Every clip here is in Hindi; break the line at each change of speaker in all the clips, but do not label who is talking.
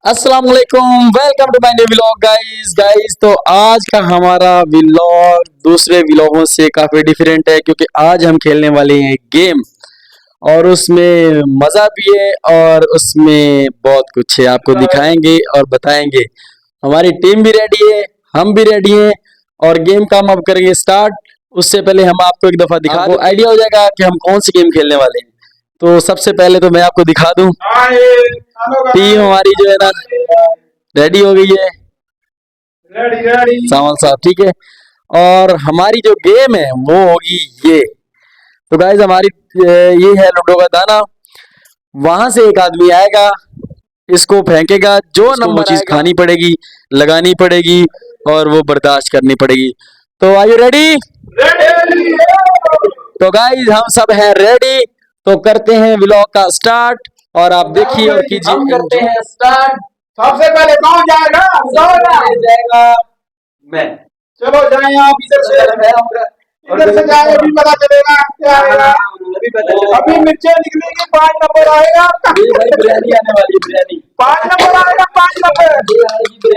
अस्सलाम वालेकुम, welcome to my new vlog guys. तो आज का हमारा व्लॉग दूसरे व्लॉगों से काफी डिफरेंट है क्योंकि आज हम खेलने वाले हैं गेम और उसमें मजा भी है और उसमें बहुत कुछ है, आपको दिखाएंगे और बताएंगे। हमारी टीम भी रेडी है, हम भी रेडी हैं और गेम का हम अब करेंगे स्टार्ट। उससे पहले हम आपको एक दफा दिखा दो, आइडिया हो जाएगा कि हम कौन सी गेम खेलने वाले हैं। तो सबसे पहले तो मैं आपको दिखा दूं, टीम हमारी जो है ना रेडी हो गई है। रेडी सावल साहब, ठीक है। और हमारी जो गेम है वो होगी ये। तो गाइज हमारी ये है लूडो का दाना। वहां से एक आदमी आएगा, इसको फेंकेगा, जो नंबर चीज खानी पड़ेगी, लगानी पड़ेगी और वो बर्दाश्त करनी पड़ेगी। तो आर यू रेडी? तो गाइज हम सब हैं रेडी। तो करते हैं व्लॉग का स्टार्ट और आप देखिए और कीजिए। करते हैं स्टार्ट।
सबसे पहले कौन जाएगा?
जाएगा मैं।
चलो जाए आप इधर से जाए, अभी पता चलेगा क्या आएगा। अभी मिर्चें निकलेगी, 5 नंबर आएगा।
बिरयानी आने वाली है, बिरयानी
5 नंबर आएगा, 5 नंबर।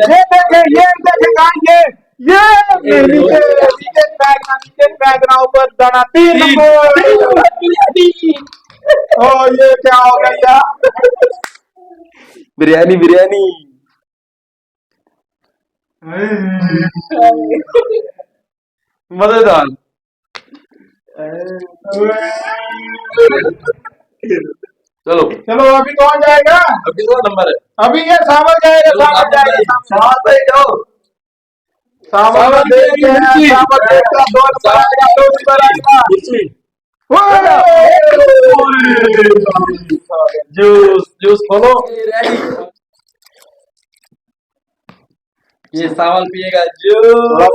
ये देखेगा ये नीचे बैग ना ऊपर दाना। 3 नंबर। ओ ये क्या हो गया?
बिरयानी बिरयानी मजेदार। चलो
चलो अभी कौन जाएगा?
अब कितना नंबर है?
अभी ये सावर जाएगा, सावर जाएगा। सावर देखता 2 नंबर आएगा, 2 नंबर आएगा।
जूस जूस खोलो। ये सावल पिएगा जूस।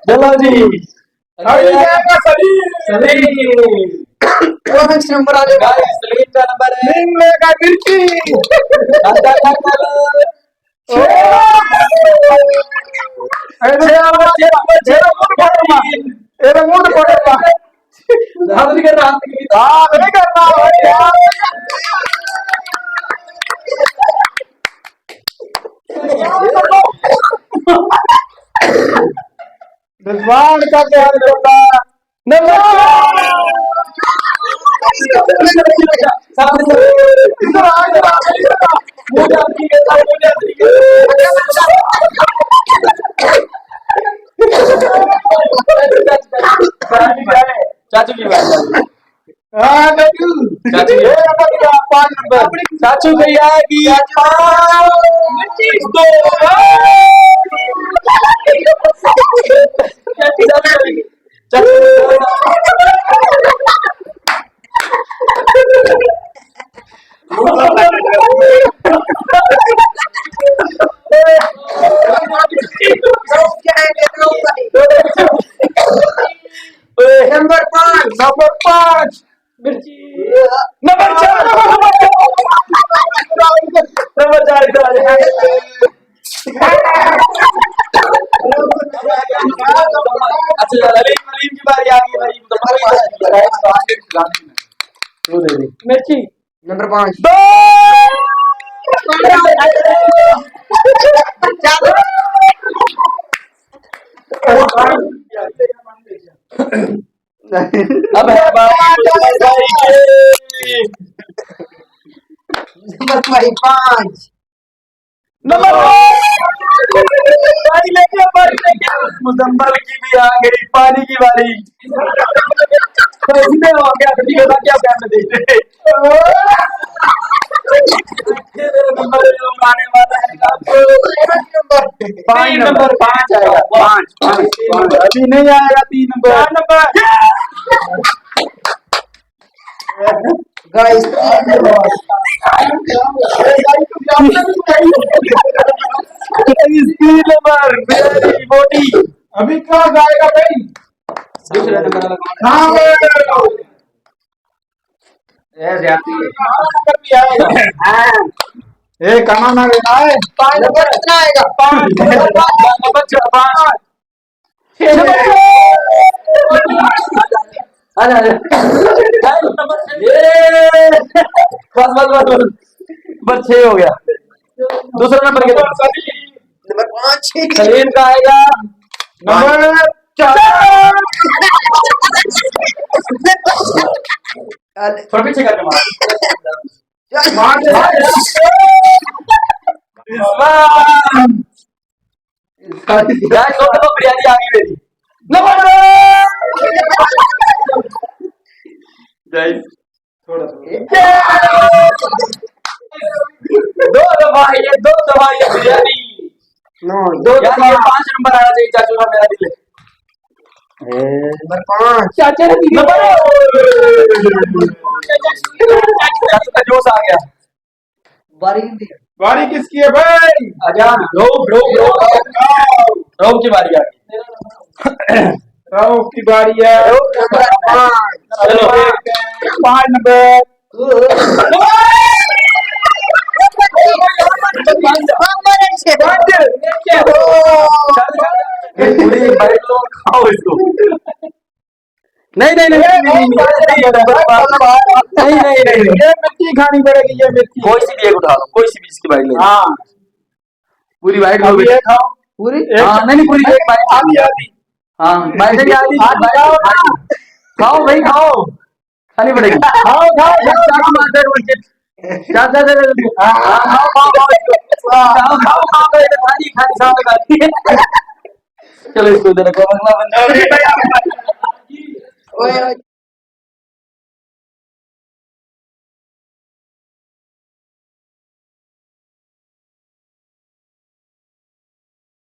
चलो जी,
अभी जाएगा सलीम।
नंबर आ जाएगा। सलीम का नंबर है।
सलीम लेगा मिर्ची। मूड पड़ेगा।
हाथ नहीं करना,
हाँ नहीं करना भाई। रिजवान का क्या होता?
चाचू की बात।
चाचू 5 नंबर।
चाचू भैया की
नंबर 5
मिर्ची
नंबर 4
अच्छा अलीम की बारी आ गई भाई।
मिर्ची नंबर 5
अब है
नंबर 5
मुजम्मल की भी आ गई, पानी की बारी। तो इसमें हो गया क्या करने देते आने वाला है।
5 नंबर 5 आएगा। 5 अभी नहीं आएगा। 3 नंबर गाइस।
मोटी
अभी क्या जाएगा भाई?
दूसरा नंबर
कहाँ ना लेना है? 5 नंबर कितना आएगा? 5 नंबर 5
आजा ये बस बस 6 हो गया। दूसरा नंबर के
नंबर 5
सलीम का आएगा
नंबर 4
थोड़ा पीछे करके
मार दे
गाइस तो बिरयानी आ गई मेरी
नंबर
गाइस
थोड़ा
दो दफा ये बिरयानी
नो
दो यार ये 5 नंबर आना चाहिए चाचू का मेरा दिल
नंबर 5
चाचा ने
नंबर चाचू का जोश आ गया
बारी किसकी है भाई
अजान रोम की बारी आ गई
राव की बारी है
नंबर 5
चलो
5 नंबर
पूरी बाइट लो खाओ इसको नहीं
ये मिर्ची खानी पड़ेगी ये मिर्ची
कोई सी भी एक उठा लो कोई सी भी इसकी बाइट ले लो।
हाँ
पूरी बाइट लो
अभी ये खाओ
पूरी
हाँ नहीं पूरी एक बाइट
आधी आधी
हाँ बाइट नहीं आधी
खाओ ना
खाओ भाई खाओ खानी पड़ेगी
खाओ खाओ
चाकू मारते हैं उनके चाचा खाओ खानी सामने खाती है चलो इसको इधर रखो अगला बंदा
ओए